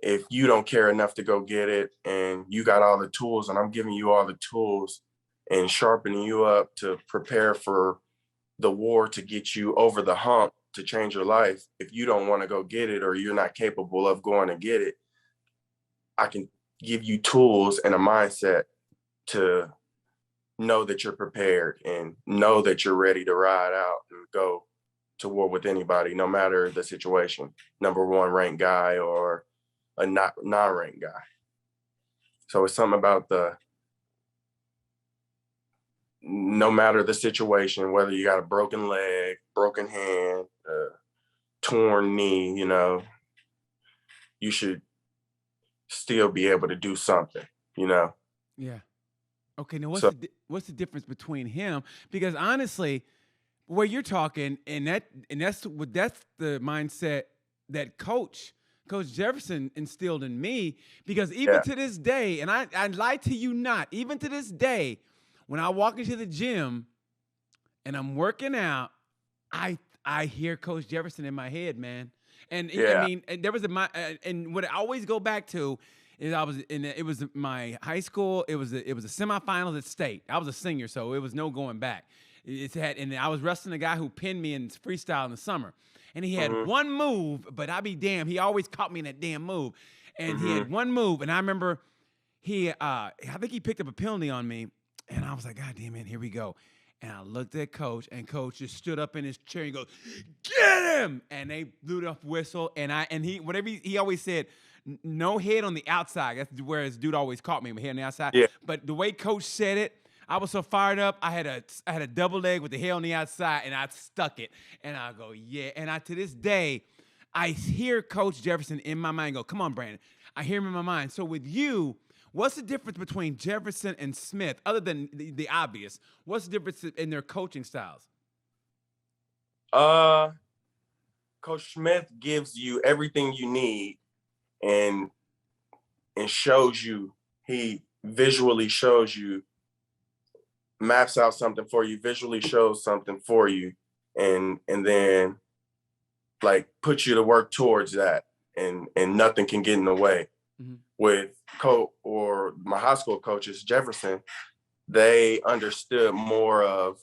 if you don't care enough to go get it and you got all the tools and I'm giving you all the tools and sharpening you up to prepare for the war to get you over the hump to change your life, if you don't want to go get it or you're not capable of going to get it, I can give you tools and a mindset to know that you're prepared and know that you're ready to ride out and go to war with anybody, no matter the situation, number one ranked guy or a non-ranked guy. So it's something about no matter the situation, whether you got a broken leg, broken hand, torn knee, you know, you should still be able to do something, you know? Yeah. Okay, now So what's the difference between him? Because honestly, where you're talking, that's the mindset that Coach Jefferson instilled in me. Because even to this day, and I lie to you not, even to this day, when I walk into the gym and I'm working out, I hear Coach Jefferson in my head, man. And I mean, and there was and what I always go back to is it was my high school. It was a semifinals at state. I was a senior, so it was no going back. And I was wrestling a guy who pinned me in freestyle in the summer. And he had one move, but I be damned, he always caught me in that damn move. And he had one move, and I remember I think he picked up a penalty on me, and I was like, God damn it, here we go. And I looked at Coach, and Coach just stood up in his chair and goes, "Get him!" And they blew the whistle, and he always said, no head on the outside. That's where his dude always caught me, head on the outside. Yeah. But the way Coach said it, I was so fired up. I had a double leg with the head on the outside, and I stuck it. And I go, yeah. And to this day, I hear Coach Jefferson in my mind go, come on, Brandon. I hear him in my mind. So with you, what's the difference between Jefferson and Smith, other than the obvious? What's the difference in their coaching styles? Coach Smith gives you everything you need and shows you, he visually shows you, maps out something for you, visually shows something for you, and then like puts you to work towards that, and nothing can get in the way. With Coach or my high school coaches, Jefferson, they understood more of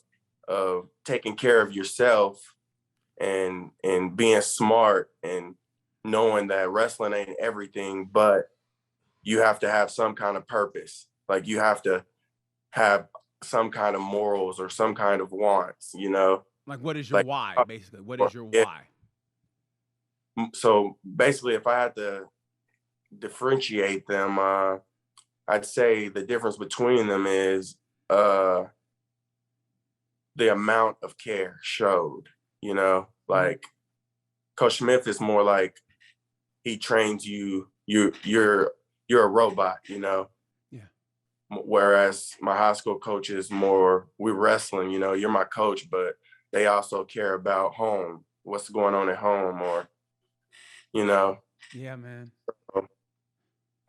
taking care of yourself and being smart and knowing that wrestling ain't everything, but you have to have some kind of purpose. Like, you have to have some kind of morals or some kind of wants, you know? Like, what is your why, basically? What is your why? So basically, if I had to differentiate them, I'd say the difference between them is the amount of care showed, you know? Like, Coach Smith is more like, he trains you, you're a robot, you know? Yeah. Whereas my high school coach is more, we're wrestling, you know, you're my coach, but they also care about home, what's going on at home, or, you know? Yeah, man.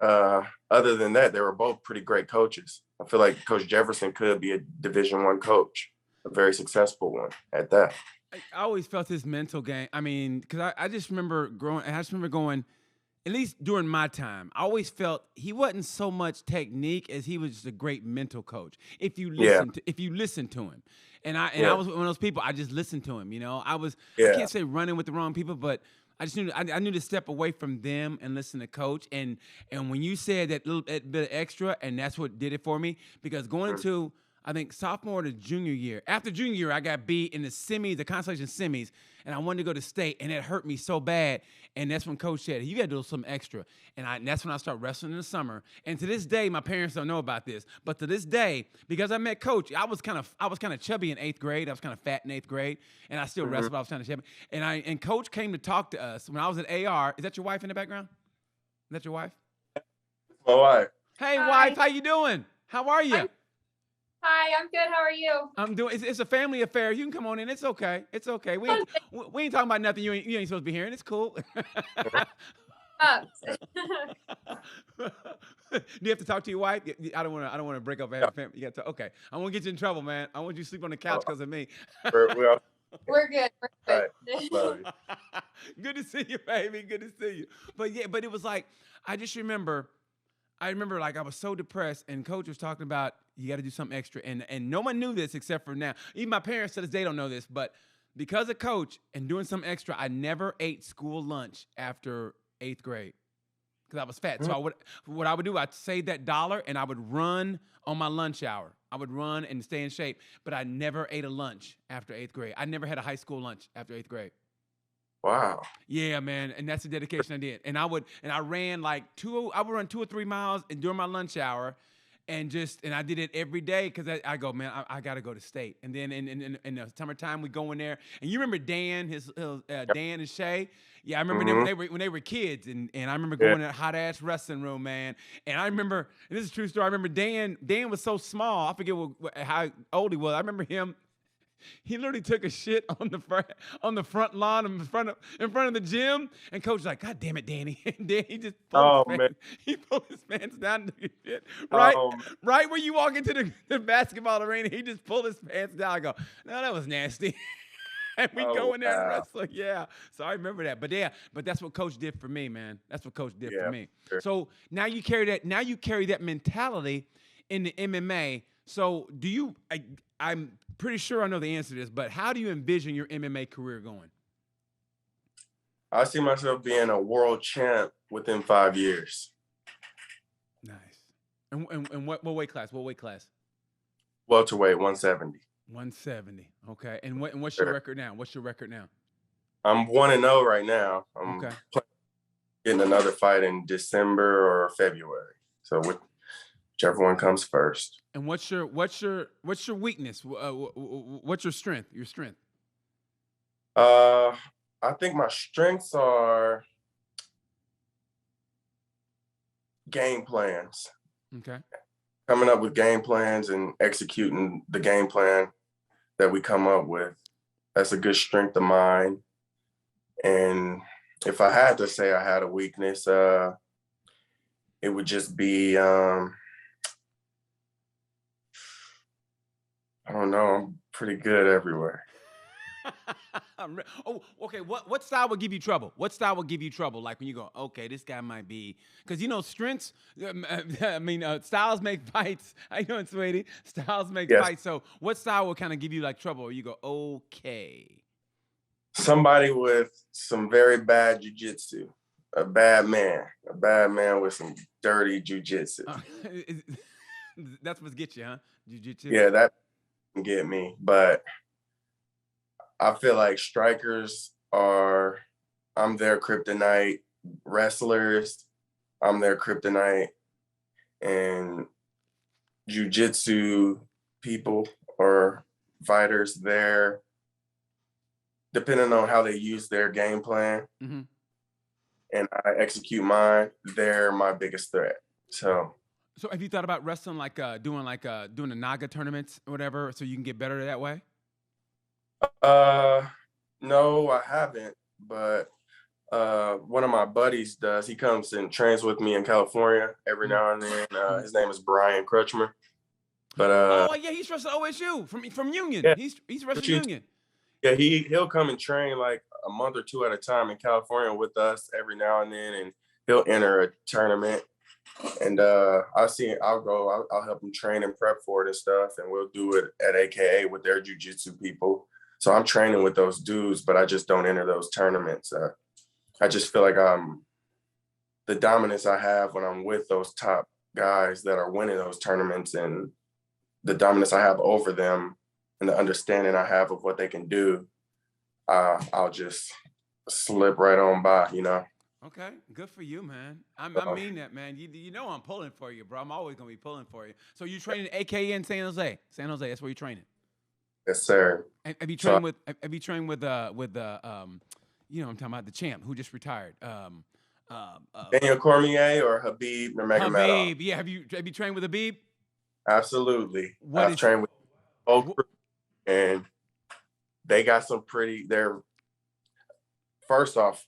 Other than that, they were both pretty great coaches. I feel like Coach Jefferson could be a Division I coach, a very successful one at that. I always felt this mental game. I mean, because I just remember growing. I just remember going. At least during my time, I always felt he wasn't so much technique as he was just a great mental coach. Yeah, If you listen to him, I yeah, was one of those people. I just listened to him. I yeah. can't say running with the wrong people, but I knew to step away from them and listen to coach. And when you said that bit of extra, and that's what did it for me because going Mhm. into I think sophomore to junior year. After junior year, I got beat in the semis, the consolation semis, and I wanted to go to state, and it hurt me so bad. And that's when Coach said, "You got to do something extra." And that's when I started wrestling in the summer. And to this day, my parents don't know about this, but to this day, because I met Coach, I was kind of chubby in 8th grade. I was kind of fat in 8th grade, and I still Mhm. wrestled. But I was kind of chubby. And Coach came to talk to us when I was at AR. Is that your wife in the background? Is that your wife? My wife. Hey, wife, Hi. how you doing? How are you? I'm good. How are you? I'm doing. It's a family affair. You can come on in. It's okay. It's okay. We ain't talking about nothing you ain't supposed to be hearing. It's cool. Uh, Do you have to talk to your wife? I don't want to break up a family. You got to. Okay. I won't get you in trouble, man. I want you to sleep on the couch because of me. We all we're good. We're right. good. Love you. Good to see you, baby. Good to see you. But it was like I just remember. I remember like I was so depressed, and Coach was talking about you got to do something extra, and no one knew this except for now. Even my parents to this day don't know this, but because of Coach and doing something extra, I never ate school lunch after 8th grade because I was fat. So what I would do, I'd save that dollar and I would run on my lunch hour. I would run and stay in shape, but I never ate a lunch after 8th grade. I never had a high school lunch after 8th grade. Wow. Yeah, man, and that's the dedication I did. And I ran like I would run 2 or 3 miles during my lunch hour, and I did it every day because I go, man, I got to go to state. And then in the summertime we go in there, and you remember Dan, Dan and Shay. Yeah, I remember them Mhm. when they were kids, and I remember Yeah. going to that hot ass wrestling room, man. And I remember, and this is a true story. I remember Dan was so small. I forget how old he was. I remember him. He literally took a shit on the front lawn in front of the gym, and Coach was like, "God damn it, Danny!" And then he just Oh pulled his man. pants. He pulled his pants down and took his shit. Oh man. Right where you walk into the basketball arena, he just pulled his pants down. I go, "No, that was nasty." And we go Oh in there and wow. wrestle. Yeah, so I remember that. But that's what Coach did for me, man. That's what Coach did for Yeah. me. Sure. So now you carry that. Now you carry that mentality in the MMA. So do you? I'm pretty sure I know the answer to this, but how do you envision your MMA career going? I see myself being a world champ within 5 years. Nice. And what weight class? What weight class? Welterweight, 170. 170. Okay. And what's your Sure. record now? What's your record now? I'm 1-0 right now. I'm Okay. getting another fight in December or February. So whichever one comes first. And what's your weakness? What's your strength? Your strength. I think my strengths are game plans. Okay. Coming up with game plans and executing the game plan that we come up with. That's a good strength of mine. And if I had to say I had a weakness, it would just be I don't know. I'm pretty good everywhere. Oh, okay. What style would give you trouble? What style would give you trouble? Like when you go, okay, this guy might be, because strengths. Styles make fights. How you doing, sweetie? Styles make Yes. fights. So what style will kind of give you like trouble? Or you go, okay. Somebody with some very bad jujitsu. A bad man with some dirty jujitsu. That's what gets you, huh? Jiu-jitsu. Yeah, that can get me. But I feel like strikers I'm their kryptonite. Wrestlers, I'm their kryptonite. And jujitsu people or fighters, they're depending on how they use their game plan. Mm-hmm. And I execute mine, they're my biggest threat. So have you thought about wrestling doing the Naga tournaments or whatever, so you can get better that way? no, I haven't, but one of my buddies does. He comes and trains with me in California every now and then. His name is Brian Crutchmer. But oh yeah, he's wrestling OSU from Union. Yeah. He's wrestling Union. Yeah, he'll come and train like a month or two at a time in California with us every now and then, and he'll enter a tournament. And I'll help him train and prep for it and stuff, and we'll do it at AKA with their jiu-jitsu people. So I'm training with those dudes, but I just don't enter those tournaments. I just feel like the dominance I have when I'm with those top guys that are winning those tournaments, and the dominance I have over them and the understanding I have of what they can do, I'll just slip right on by, you know? Okay, good for you, man. I mean that, man. You know I'm pulling for you, bro. I'm always going to be pulling for you. So you training AKA in San Jose? San Jose, that's where you're training. Yes, sir. And have you trained with you know, I'm talking about the champ who just retired. Daniel Cormier or Habib Nurmagomedov? Habib, yeah. Have you trained with Habib? Absolutely. I've trained with both, and they got some pretty. First off,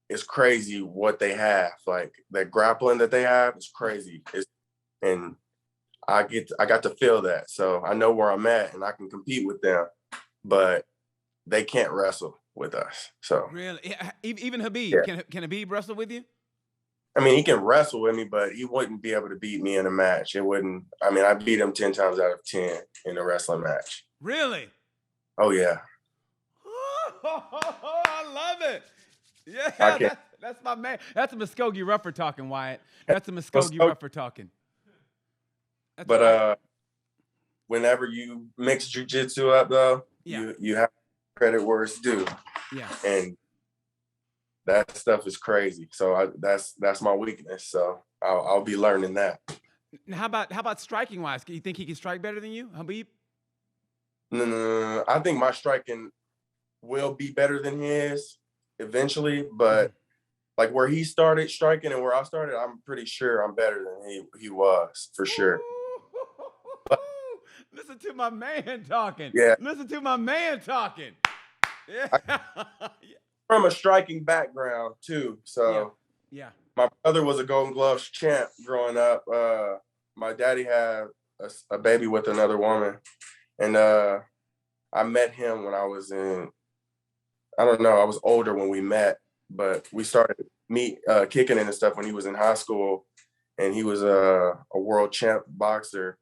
it's crazy what they have. Like that grappling that they have is crazy. And I got to feel that, so I know where I'm at, and I can compete with them. But they can't wrestle with us. So really, even Habib, yeah. Can Habib wrestle with you? I mean, he can wrestle with me, but he wouldn't be able to beat me in a match. It wouldn't. I mean, I beat him 10 times out of 10 in a wrestling match. Really? Oh yeah. I love it. Yeah, that's my man. That's a Muskogee rougher talking, Wyatt. That's a Muskogee rougher talking. But whenever you mix jiu-jitsu up, though, you have credit where it's due. Yeah. And that stuff is crazy. So that's my weakness. So I'll be learning that. Now, how about striking wise? Do you think he can strike better than you, Habib? No. I think my striking will be better than his eventually, but like where he started striking and where I started, I'm pretty sure I'm better than he was for sure. Listen to my man talking. Yeah. Listen to my man talking. Yeah. From a striking background too. So yeah. My brother was a Golden Gloves champ growing up. My daddy had a baby with another woman, and I met him when I was I was older when we met, but we started kicking and stuff when he was in high school, and he was a world champ boxer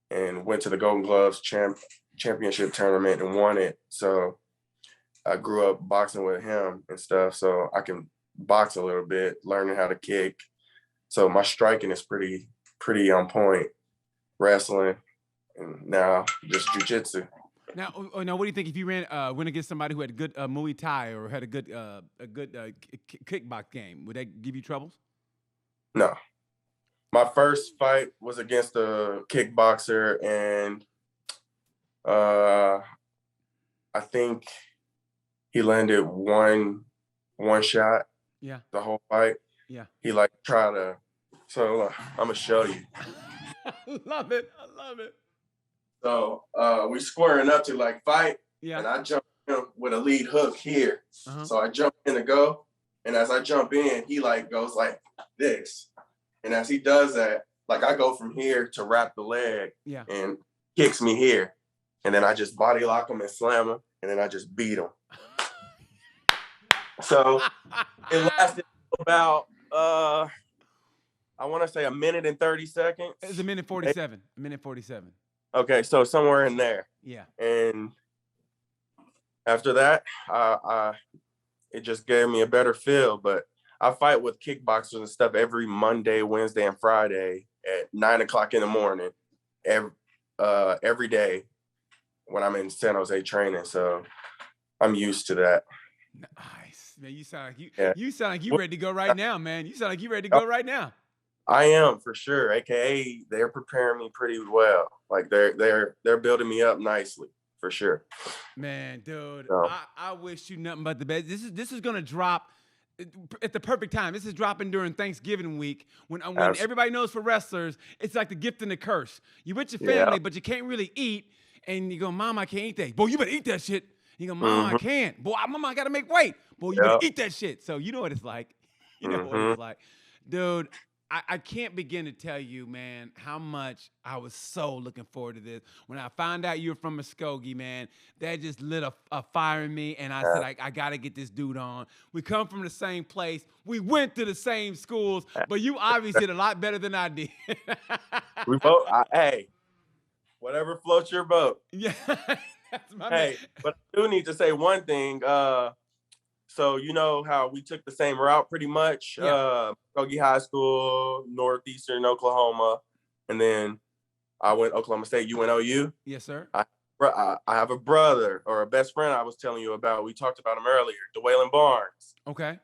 and went to the Golden Gloves championship tournament and won it. So I grew up boxing with him and stuff, so I can box a little bit, learning how to kick. So my striking is pretty on point. Wrestling, and now just jiu-jitsu. Now, what do you think if you went against somebody who had good Muay Thai or had a good kickbox game? Would that give you troubles? No. My first fight was against a kickboxer, and I think he landed one shot. Yeah. The whole fight. Yeah. He tried to. So I'm gonna show you. I love it. So we squaring up to fight. Yeah. And I jump in with a lead hook here. Uh-huh. So I jump in to go, and as I jump in, he goes like this. And as he does that, I go from here to wrap the leg. Yeah. And kicks me here, and then I just body lock him and slam him, and then I just beat him. So it lasted about I want to say a minute and 30 seconds. It was a minute 47. Okay, so somewhere in there. Yeah. And after that, it just gave me a better feel. But I fight with kickboxers and stuff every Monday, Wednesday, and Friday at 9:00 in the morning, every day when I'm in San Jose training. So I'm used to that. Nice, man. You sound like you ready to go right now, man. You sound like you ready to go right now. I am for sure. AKA, they're preparing me pretty well. They're building me up nicely for sure. Man, dude, So. I wish you nothing but the best. This is gonna drop at the perfect time. This is dropping during Thanksgiving week when everybody knows for wrestlers, it's like the gift and the curse. You with your family, but you can't really eat, and you go, Mom, I can't eat that. Boy, you better eat that shit. You go, Mom, I can't. Boy, Mom, I gotta make weight. Boy, you better eat that shit. So you know what it's like. You know what it's like, dude. I can't begin to tell you, man, how much I was so looking forward to this. When I found out you were from Muskogee, man, that just lit a fire in me. And I said, I got to get this dude on. We come from the same place. We went to the same schools, but you obviously did a lot better than I did. We both, hey, whatever floats your boat. Yeah. That's my Hey, man. but I do need to say one thing. So you know how we took the same route pretty much. Yeah. Muskogee High School, Northeastern Oklahoma, and then I went Oklahoma State. You went OU. Yes, sir. I have a brother or a best friend I was telling you about. We talked about him earlier, DeWaylen Barnes. Okay.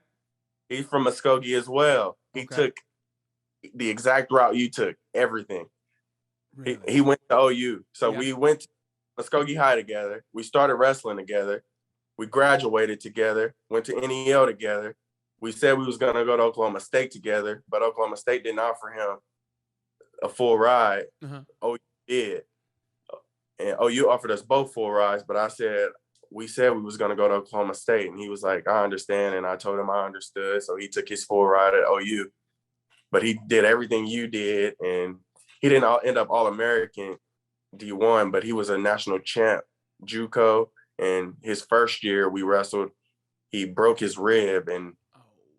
He's from Muskogee as well. He took the exact route you took, everything. Really? He went to OU. So we went to Muskogee High together. We started wrestling together. We graduated together, went to NEL together. We said we was going to go to Oklahoma State together, but Oklahoma State didn't offer him a full ride. OU did. And OU offered us both full rides, but we said we was going to go to Oklahoma State. And he was like, I understand. And I told him I understood. So he took his full ride at OU. But he did everything you did. And he didn't end up All-American D1, but he was a national champ, JUCO. And his first year we wrestled, he broke his rib and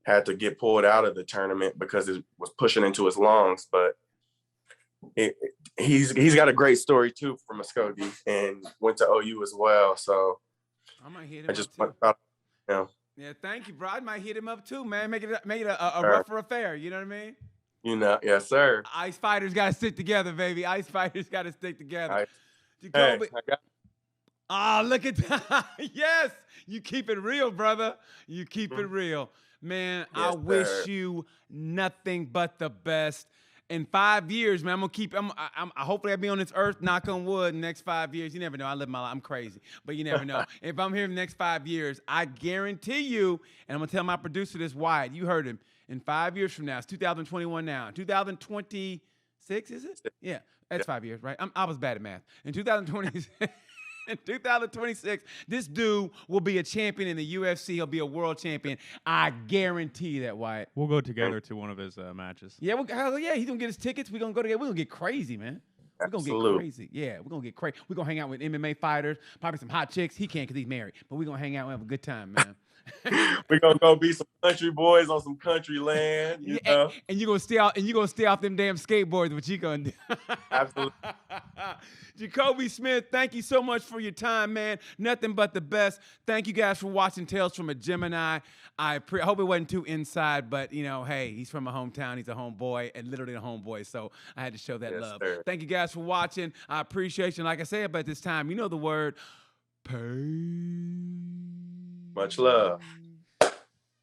had to get pulled out of the tournament because it was pushing into his lungs. But he's got a great story too from Muskogee and went to OU as well. So I might hit him I just up thought, Yeah, thank you, bro. I might hit him up too, man. Make it a rougher affair. You know what I mean? You know, yes, sir. Ice fighters got to stick together, baby. Ice fighters got to stick together. Jacobe. Look at that. Yes, you keep it real, brother. You keep it real. Man, yes, I wish you nothing but the best. In 5 years, man, hopefully I'll be on this earth, knock on wood, in the next 5 years. You never know. I live my life. I'm crazy, but you never know. If I'm here in the next 5 years, I guarantee you, and I'm going to tell my producer this, Wyatt, you heard him, in 5 years from now, it's 2021 now, 2026, is it? Yeah, that's 5 years, right? I was bad at math. In 2026. In 2026, this dude will be a champion in the UFC. He'll be a world champion. I guarantee that, Wyatt. We'll go together to one of his matches. Yeah, hell yeah. He's going to get his tickets. We're going to go together. We're going to get crazy, man. We're going to get crazy. Yeah, we're going to get crazy. We're going to hang out with MMA fighters, probably some hot chicks. He can't because he's married. But we're going to hang out and have a good time, man. We're gonna go be some country boys on some country land, you know. And you're gonna stay off them damn skateboards, what you gonna do. Absolutely. Jacobe Smith, thank you so much for your time, man. Nothing but the best. Thank you guys for watching Tales from a Gemini. I hope it wasn't too inside, but you know, hey, he's from a hometown, he's a homeboy, and literally a homeboy, so I had to show that love. Sir. Thank you guys for watching. I appreciate you. Like I said, but this time, you know the word. Peace. Much love.